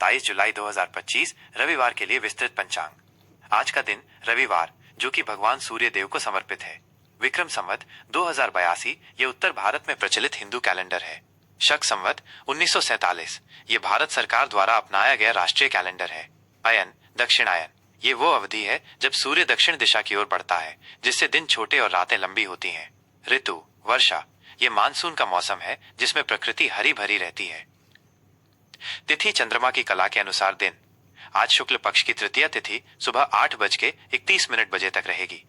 27 जुलाई 2025 रविवार के लिए विस्तृत पंचांग। आज का दिन रविवार, जो कि भगवान सूर्य देव को समर्पित है। विक्रम संवत 2082 ये उत्तर भारत में प्रचलित हिंदू कैलेंडर है। शक संवत 1947 ये भारत सरकार द्वारा अपनाया गया राष्ट्रीय कैलेंडर है। अयन दक्षिणायन ये वो अवधि है जब सूर्य दक्षिण दिशा की ओर बढ़ता है, जिससे दिन छोटे और रातें लंबी होती हैं। ऋतु वर्षा ये मानसून का मौसम है जिसमें प्रकृति हरी भरी रहती है। तिथि चंद्रमा की कला के अनुसार दिन। आज शुक्ल पक्ष की तृतीया तिथि सुबह 8:31 बजे तक रहेगी।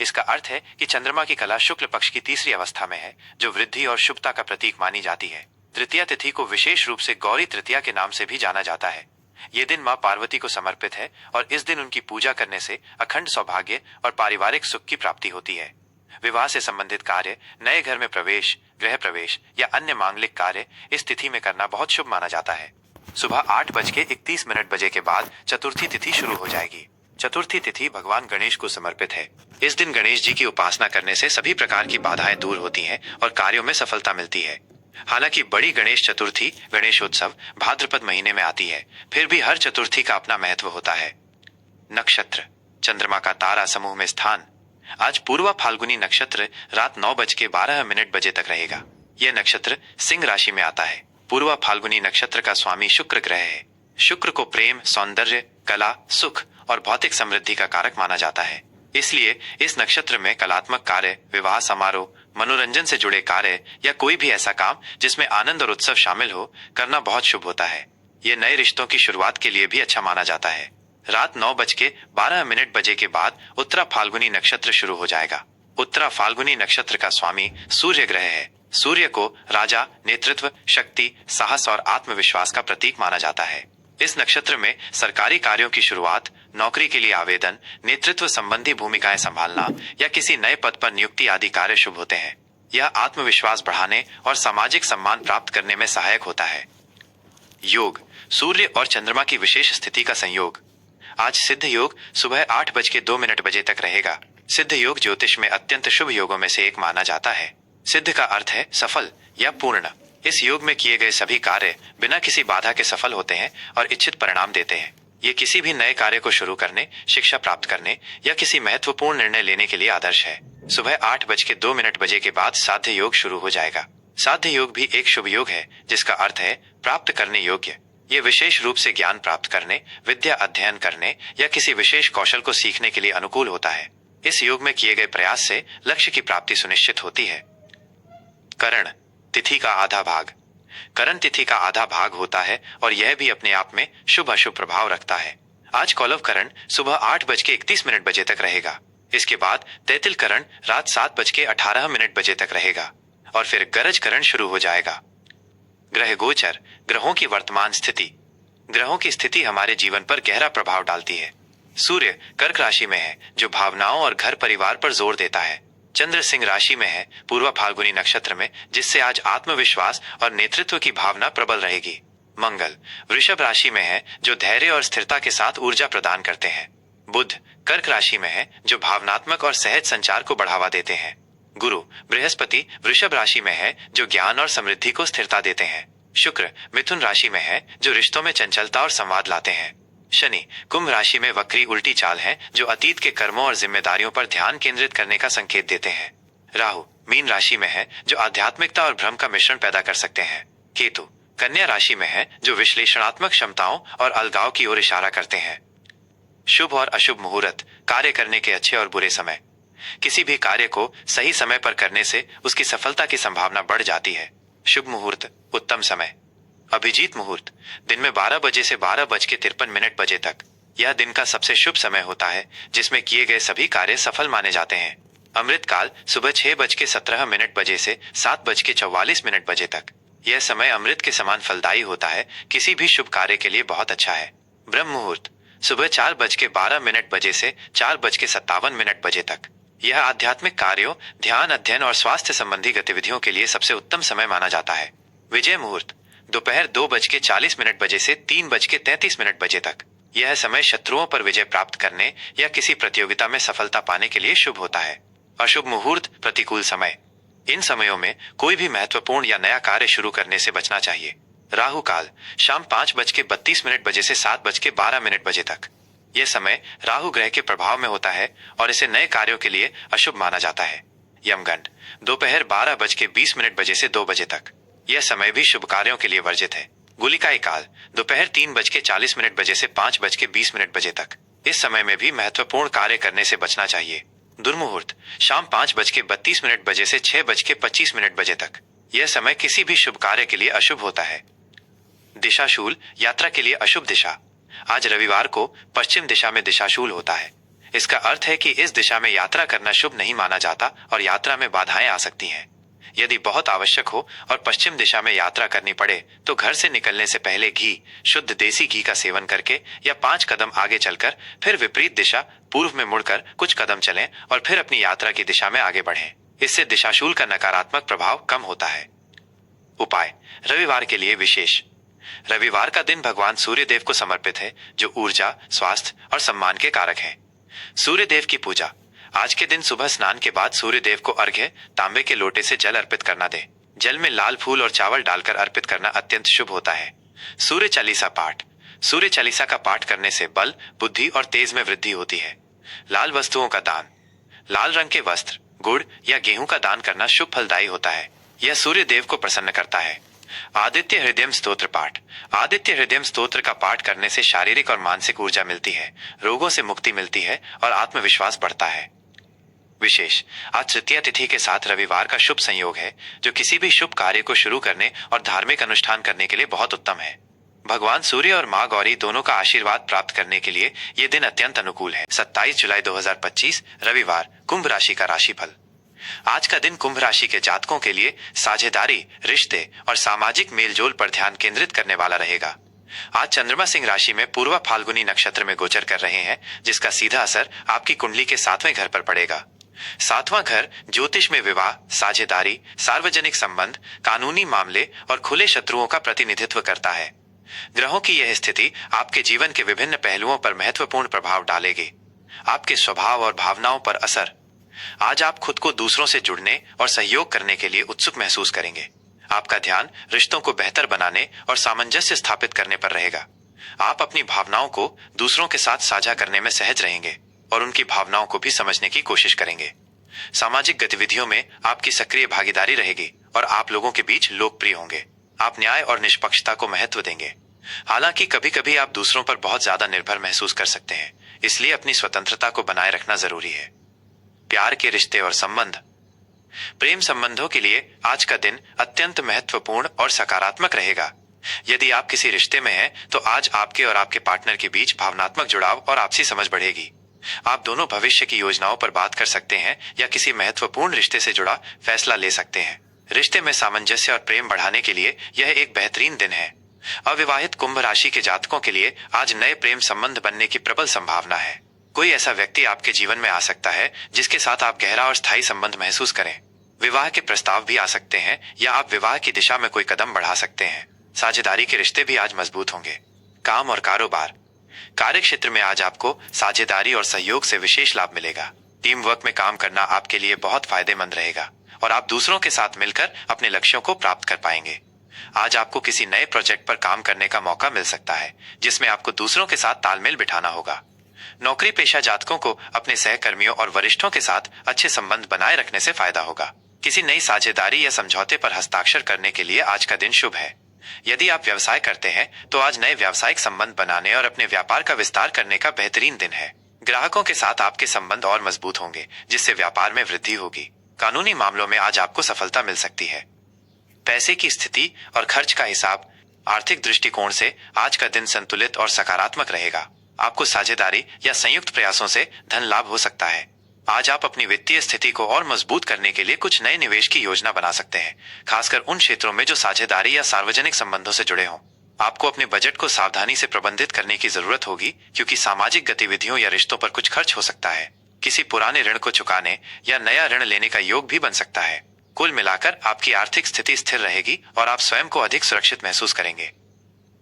इसका अर्थ है कि चंद्रमा की कला शुक्ल पक्ष की तीसरी अवस्था में है, जो वृद्धि और शुभता का प्रतीक मानी जाती है। तृतीया तिथि को विशेष रूप से गौरी तृतीया के नाम से भी जाना जाता है। ये दिन मां पार्वती को समर्पित है और इस दिन उनकी पूजा करने से अखंड सौभाग्य और पारिवारिक सुख की प्राप्ति होती है। विवाह से संबंधित कार्य, नए घर में प्रवेश, गृह प्रवेश या अन्य मांगलिक कार्य इस तिथि में करना बहुत शुभ माना जाता है। सुबह 8:31 बजे के बाद चतुर्थी तिथि शुरू हो जाएगी। चतुर्थी तिथि भगवान गणेश को समर्पित है। इस दिन गणेश जी की उपासना करने से सभी प्रकार की बाधाएं दूर होती हैं और कार्यों में सफलता मिलती है। हालांकि बड़ी गणेश चतुर्थी गणेशोत्सव भाद्रपद महीने में आती है, फिर भी हर चतुर्थी का अपना महत्व होता है। नक्षत्र चंद्रमा का तारा समूह में स्थान। आज पूर्वा फाल्गुनी नक्षत्र रात 9:12 बजे तक रहेगा। यह नक्षत्र सिंह राशि में आता है। पूर्वा फाल्गुनी नक्षत्र का स्वामी शुक्र ग्रह है। शुक्र को प्रेम, सौंदर्य, कला, सुख और भौतिक समृद्धि का कारक माना जाता है। इसलिए इस नक्षत्र में कलात्मक कार्य, विवाह समारोह, मनोरंजन से जुड़े कार्य या कोई भी ऐसा काम जिसमें आनंद और उत्सव शामिल हो, करना बहुत शुभ होता है। ये नए रिश्तों की शुरुआत के लिए भी अच्छा माना जाता है। रात 9:12 बजे के बाद उत्तरा फाल्गुनी नक्षत्र शुरू हो जाएगा। उत्तरा फाल्गुनी नक्षत्र का स्वामी सूर्य ग्रह है। सूर्य को राजा, नेतृत्व, शक्ति, साहस और आत्मविश्वास का प्रतीक माना जाता है। इस नक्षत्र में सरकारी कार्यों की शुरुआत, नौकरी के लिए आवेदन, नेतृत्व संबंधी भूमिकाएं संभालना या किसी नए पद पर नियुक्ति आदि कार्य शुभ होते हैं। यह आत्मविश्वास बढ़ाने और सामाजिक सम्मान प्राप्त करने में सहायक होता है। योग सूर्य और चंद्रमा की विशेष स्थिति का संयोग। आज सिद्ध योग सुबह 8:02 बजे तक रहेगा। सिद्ध योग ज्योतिष में अत्यंत शुभ योगों में से एक माना जाता है। सिद्ध का अर्थ है सफल या पूर्ण। इस योग में किए गए सभी कार्य बिना किसी बाधा के सफल होते हैं और इच्छित परिणाम देते हैं। ये किसी भी नए कार्य को शुरू करने, शिक्षा प्राप्त करने या किसी महत्वपूर्ण निर्णय लेने के लिए आदर्श है। सुबह 8:02 बजे के बाद साध्य योग शुरू हो जाएगा। साध्य योग भी एक शुभ योग है, जिसका अर्थ है प्राप्त करने योग्य। ये विशेष रूप से ज्ञान प्राप्त करने, विद्या अध्ययन करने या किसी विशेष कौशल को सीखने के लिए अनुकूल होता है। इस योग में किए गए प्रयास से लक्ष्य की प्राप्ति सुनिश्चित होती है। करण तिथि का आधा भाग। करण तिथि का आधा भाग होता है और यह भी अपने आप में शुभ अशुभ प्रभाव रखता है। आज कौलव करण सुबह 8:31 बजे तक रहेगा। इसके बाद तैतिल करण रात 7:18 बजे तक रहेगा और फिर गरज करण शुरू हो जाएगा। ग्रह गोचर ग्रहों की वर्तमान स्थिति। ग्रहों की स्थिति हमारे जीवन पर गहरा प्रभाव डालती है। सूर्य कर्क राशि में है, जो भावनाओं और घर परिवार पर जोर देता है। चंद्र सिंह राशि में है, पूर्वा फाल्गुनी नक्षत्र में, जिससे आज आत्मविश्वास और नेतृत्व की भावना प्रबल रहेगी। मंगल वृषभ राशि में है, जो धैर्य और स्थिरता के साथ ऊर्जा प्रदान करते हैं। बुध कर्क राशि में है, जो भावनात्मक और सहज संचार को बढ़ावा देते हैं। गुरु बृहस्पति वृषभ राशि में है, जो ज्ञान और समृद्धि को स्थिरता देते हैं। शुक्र मिथुन राशि में है, जो रिश्तों में चंचलता और संवाद लाते हैं। शनि कुंभ राशि में वक्री उल्टी चाल है, जो अतीत के कर्मों और जिम्मेदारियों पर ध्यान केंद्रित करने का संकेत देते हैं। राहु मीन राशि में है, जो आध्यात्मिकता और भ्रम का मिश्रण पैदा कर सकते हैं। केतु कन्या राशि में है, जो विश्लेषणात्मक क्षमताओं और अलगाव की ओर इशारा करते हैं। शुभ और अशुभ मुहूर्त कार्य करने के अच्छे और बुरे समय। किसी भी कार्य को सही समय पर करने से उसकी सफलता की संभावना बढ़ जाती है। शुभ मुहूर्त उत्तम समय। अभिजीत मुहूर्त दिन में 12 बजे से 12:53 बजे तक। यह दिन का सबसे शुभ समय होता है, जिसमें किए गए सभी कार्य सफल माने जाते हैं। अमृत काल सुबह 6:17 बजे से 7:44 बजे तक। यह समय अमृत के समान फलदायी होता है, किसी भी शुभ कार्य के लिए बहुत अच्छा है। ब्रह्म मुहूर्त सुबह 4:12 बजे से 4:57 बजे तक। यह आध्यात्मिक कार्यों, ध्यान, अध्ययन और स्वास्थ्य संबंधी गतिविधियों के लिए सबसे उत्तम समय माना जाता है। विजय मुहूर्त दोपहर 2:40 बजे से 3:33 बजे तक। यह समय शत्रुओं पर विजय प्राप्त करने या किसी प्रतियोगिता में सफलता पाने के लिए शुभ होता है। अशुभ मुहूर्त प्रतिकूल समय। इन समयों में कोई भी महत्वपूर्ण या नया कार्य शुरू करने से बचना चाहिए। राहु काल शाम 5:32 बजे से 7:12 बजे तक। यह समय राहु ग्रह के प्रभाव में होता है और इसे नए कार्यों के लिए अशुभ माना जाता है। यमगंड दोपहर 12:20 बजे से 2 बजे तक। यह समय भी शुभ कार्यों के लिए वर्जित है। गुलिकाई काल दोपहर 3:40 बजे से 5:20 बजे तक। इस समय में भी महत्वपूर्ण कार्य करने से बचना चाहिए। दुर्मुहूर्त शाम 5:32 बजे से 6:25 बजे तक। यह समय किसी भी शुभ कार्य के लिए अशुभ होता है। दिशाशूल यात्रा के लिए अशुभ दिशा। आज रविवार को पश्चिम दिशा में दिशाशूल होता है। इसका अर्थ है कि इस दिशा में यात्रा करना शुभ नहीं माना जाता और यात्रा में बाधाएं आ सकती हैं। यदि बहुत आवश्यक हो और पश्चिम दिशा में यात्रा करनी पड़े तो घर से निकलने से पहले घी, शुद्ध देसी घी का सेवन करके या 5 कदम आगे चलकर फिर विपरीत दिशा पूर्व में मुड़कर कुछ कदम चलें और फिर अपनी यात्रा की दिशा में आगे बढ़ें। इससे दिशाशूल का नकारात्मक प्रभाव कम होता है। उपाय रविवार के लिए विशेष। रविवार का दिन भगवान सूर्य देव को समर्पित है, जो ऊर्जा, स्वास्थ्य और सम्मान के कारक हैं। सूर्य देव की पूजा। आज के दिन सुबह स्नान के बाद सूर्य देव को अर्घ्य तांबे के लोटे से जल अर्पित करना दे। जल में लाल फूल और चावल डालकर अर्पित करना अत्यंत शुभ होता है। सूर्य चालीसा पाठ। सूर्य चालीसा का पाठ करने से बल, बुद्धि और तेज में वृद्धि होती है। लाल वस्तुओं का दान। लाल रंग के वस्त्र, गुड़ या गेहूं का दान करना शुभ फलदायी होता है। यह सूर्य देव को प्रसन्न करता है। आदित्य हृदय स्तोत्र पाठ। आदित्य हृदय स्तोत्र का पाठ करने से शारीरिक और मानसिक ऊर्जा मिलती है, रोगों से मुक्ति मिलती है और आत्मविश्वास बढ़ता है। विशेष आज तृतीया तिथि के साथ रविवार का शुभ संयोग है, जो किसी भी शुभ कार्य को शुरू करने और धार्मिक अनुष्ठान करने के लिए बहुत उत्तम है। भगवान सूर्य और माँ गौरी दोनों का आशीर्वाद प्राप्त करने के लिए यह दिन अत्यंत अनुकूल है। 27 जुलाई 2025 रविवार, कुंभ राशि का राशिफल। आज का दिन कुंभ राशि के जातकों के लिए साझेदारी, रिश्ते और सामाजिक मेलजोल पर ध्यान केंद्रित करने वाला रहेगा। आज चंद्रमा सिंह राशि में पूर्वा फाल्गुनी नक्षत्र में गोचर कर रहे हैं, जिसका सीधा असर आपकी कुंडली के 7वें घर पर पड़ेगा। 7वां घर ज्योतिष में विवाह, साझेदारी, सार्वजनिक संबंध, कानूनी मामले और खुले शत्रुओं का प्रतिनिधित्व करता है। ग्रहों की यह स्थिति आपके जीवन के विभिन्न पहलुओं पर महत्वपूर्ण प्रभाव डालेगी। आपके स्वभाव और भावनाओं पर असर। आज आप खुद को दूसरों से जुड़ने और सहयोग करने के लिए उत्सुक महसूस करेंगे। आपका ध्यान रिश्तों को बेहतर बनाने और सामंजस्य स्थापित करने पर रहेगा। आप अपनी भावनाओं को दूसरों के साथ साझा करने में सहज रहेंगे और उनकी भावनाओं को भी समझने की कोशिश करेंगे। सामाजिक गतिविधियों में आपकी सक्रिय भागीदारी रहेगी और आप लोगों के बीच लोकप्रिय होंगे। आप न्याय और निष्पक्षता को महत्व देंगे। हालांकि कभी कभी आप दूसरों पर बहुत ज्यादा निर्भर महसूस कर सकते हैं, इसलिए अपनी स्वतंत्रता को बनाए रखना जरूरी है। प्यार के रिश्ते और संबंध। प्रेम संबंधों के लिए आज का दिन अत्यंत महत्वपूर्ण और सकारात्मक रहेगा। यदि आप किसी रिश्ते में हैं, तो आज आपके और आपके पार्टनर के बीच भावनात्मक जुड़ाव और आपसी समझ बढ़ेगी। आप दोनों भविष्य की योजनाओं पर बात कर सकते हैं या किसी महत्वपूर्ण रिश्ते से जुड़ा फैसला ले सकते हैं। रिश्ते में सामंजस्य और प्रेम बढ़ाने के लिए यह एक बेहतरीन दिन है। अविवाहित कुंभ राशि के जातकों के लिए आज नए प्रेम संबंध बनने की प्रबल संभावना है। कोई ऐसा व्यक्ति आपके जीवन में आ सकता है जिसके साथ आप गहरा और स्थायी संबंध महसूस करें। विवाह के प्रस्ताव भी आ सकते हैं या आप विवाह की दिशा में कोई कदम बढ़ा सकते हैं। साझेदारी के रिश्ते भी आज मजबूत होंगे। काम और कारोबार। कार्य क्षेत्र में आज आपको साझेदारी और सहयोग से विशेष लाभ मिलेगा। टीम वर्क में काम करना आपके लिए बहुत फायदेमंद रहेगा और आप दूसरों के साथ मिलकर अपने लक्ष्यों को प्राप्त कर पाएंगे। आज आपको किसी नए प्रोजेक्ट पर काम करने का मौका मिल सकता है, जिसमें आपको दूसरों के साथ तालमेल बिठाना होगा। नौकरी पेशा जातकों को अपने सहकर्मियों और वरिष्ठों के साथ अच्छे संबंध बनाए रखने से फायदा होगा। किसी नई साझेदारी या समझौते पर हस्ताक्षर करने के लिए आज का दिन शुभ है। यदि आप व्यवसाय करते हैं तो आज नए व्यावसायिक संबंध बनाने और अपने व्यापार का विस्तार करने का बेहतरीन दिन है। ग्राहकों के साथ आपके संबंध और मजबूत होंगे, जिससे व्यापार में वृद्धि होगी। कानूनी मामलों में आज आपको सफलता मिल सकती है। पैसे की स्थिति और खर्च का हिसाब। आर्थिक दृष्टिकोण से आज का दिन संतुलित और सकारात्मक रहेगा। आपको साझेदारी या संयुक्त प्रयासों से धन लाभ हो सकता है। आज आप अपनी वित्तीय स्थिति को और मजबूत करने के लिए कुछ नए निवेश की योजना बना सकते हैं, खासकर उन क्षेत्रों में जो साझेदारी या सार्वजनिक संबंधों से जुड़े हों। आपको अपने बजट को सावधानी से प्रबंधित करने की जरूरत होगी, क्योंकि सामाजिक गतिविधियों या रिश्तों पर कुछ खर्च हो सकता है। किसी पुराने ऋण को चुकाने या नया ऋण लेने का योग भी बन सकता है। कुल मिलाकर आपकी आर्थिक स्थिति स्थिर रहेगी और आप स्वयं को अधिक सुरक्षित महसूस करेंगे।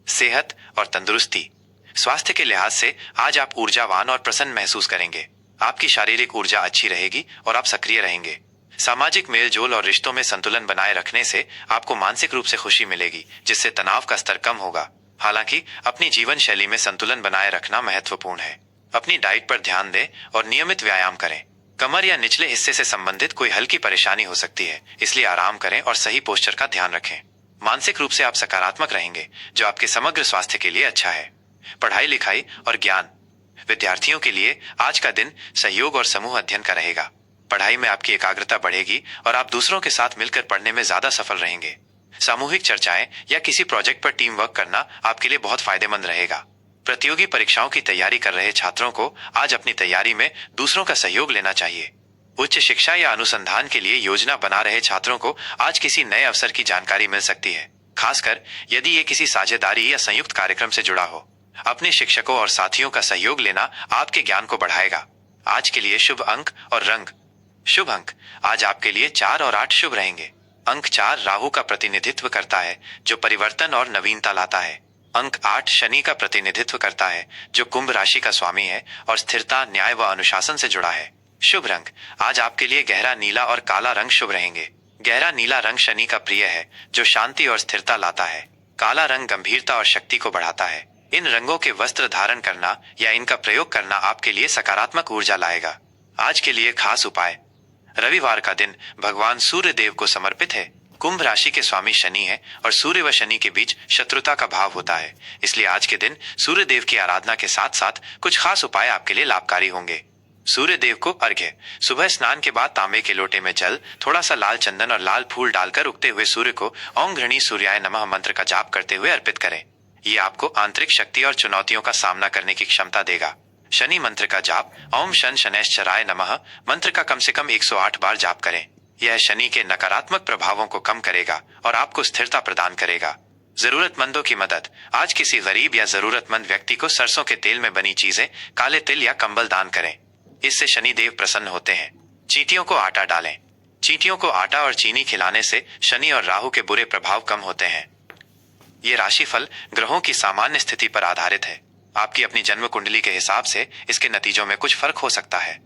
सेहत और तंदुरुस्ती। स्वास्थ्य के लिहाज से आज आप ऊर्जावान और प्रसन्न महसूस करेंगे। आपकी शारीरिक ऊर्जा अच्छी रहेगी और आप सक्रिय रहेंगे। सामाजिक मेल जोल और रिश्तों में संतुलन बनाए रखने से आपको मानसिक रूप से खुशी मिलेगी, जिससे तनाव का स्तर कम होगा। हालांकि अपनी जीवन शैली में संतुलन बनाए रखना महत्वपूर्ण है। अपनी डाइट पर ध्यान दें और नियमित व्यायाम करें। कमर या निचले हिस्से से संबंधित कोई हल्की परेशानी हो सकती है, इसलिए आराम करें और सही पोस्चर का ध्यान रखें। मानसिक रूप से आप सकारात्मक रहेंगे, जो आपके समग्र स्वास्थ्य के लिए अच्छा है। पढ़ाई लिखाई और ज्ञान। विद्यार्थियों के लिए आज का दिन सहयोग और समूह अध्ययन का रहेगा। पढ़ाई में आपकी एकाग्रता बढ़ेगी और आप दूसरों के साथ मिलकर पढ़ने में ज्यादा सफल रहेंगे। सामूहिक चर्चाएं या किसी प्रोजेक्ट पर टीम वर्क करना आपके लिए बहुत फायदेमंद रहेगा। प्रतियोगी परीक्षाओं की तैयारी कर रहे छात्रों को आज अपनी तैयारी में दूसरों का सहयोग लेना चाहिए। उच्च शिक्षा या अनुसंधान के लिए योजना बना रहे छात्रों को आज किसी नए अवसर की जानकारी मिल सकती है, खासकर यदि ये किसी साझेदारी या संयुक्त कार्यक्रम से जुड़ा हो। अपने शिक्षकों और साथियों का सहयोग लेना आपके ज्ञान को बढ़ाएगा। आज के लिए शुभ अंक और रंग। शुभ अंक आज आपके लिए 4 और 8 शुभ रहेंगे। अंक 4 राहु का प्रतिनिधित्व करता है, जो परिवर्तन और नवीनता लाता है। अंक 8 शनि का प्रतिनिधित्व करता है, जो कुंभ राशि का स्वामी है और स्थिरता, न्याय व अनुशासन से जुड़ा है। शुभ रंग आज आपके लिए गहरा नीला और काला रंग शुभ रहेंगे। गहरा नीला रंग शनि का प्रिय है, जो शांति और स्थिरता लाता है। काला रंग गंभीरता और शक्ति को बढ़ाता है। इन रंगों के वस्त्र धारण करना या इनका प्रयोग करना आपके लिए सकारात्मक ऊर्जा लाएगा। आज के लिए खास उपाय। रविवार का दिन भगवान सूर्य देव को समर्पित है। कुंभ राशि के स्वामी शनि है और सूर्य व शनि के बीच शत्रुता का भाव होता है, इसलिए आज के दिन सूर्य देव की आराधना के साथ साथ कुछ खास उपाय आपके लिए लाभकारी होंगे। सूर्य देव को अर्घ्य। सुबह स्नान के बाद तांबे के लोटे में जल, थोड़ा सा लाल चंदन और लाल फूल डालकर उगते हुए सूर्य को ओम घृणी सूर्याय नमः मंत्र का जाप करते हुए अर्पित करें। ये आपको आंतरिक शक्ति और चुनौतियों का सामना करने की क्षमता देगा। शनि मंत्र का जाप ओम शन शनैश्चराय नमः मंत्र का कम से कम 108 बार जाप करें। यह शनि के नकारात्मक प्रभावों को कम करेगा और आपको स्थिरता प्रदान करेगा। जरूरतमंदों की मदद। आज किसी गरीब या जरूरतमंद व्यक्ति को सरसों के तेल में बनी चीजें, काले तिल या कंबल दान करें। इससे शनि देव प्रसन्न होते हैं। चींटियों को आटा डालें। चींटियों को आटा और चीनी खिलाने से शनि और राहु के बुरे प्रभाव कम होते हैं। ये राशिफल ग्रहों की सामान्य स्थिति पर आधारित है। आपकी अपनी जन्म कुंडली के हिसाब से इसके नतीजों में कुछ फर्क हो सकता है।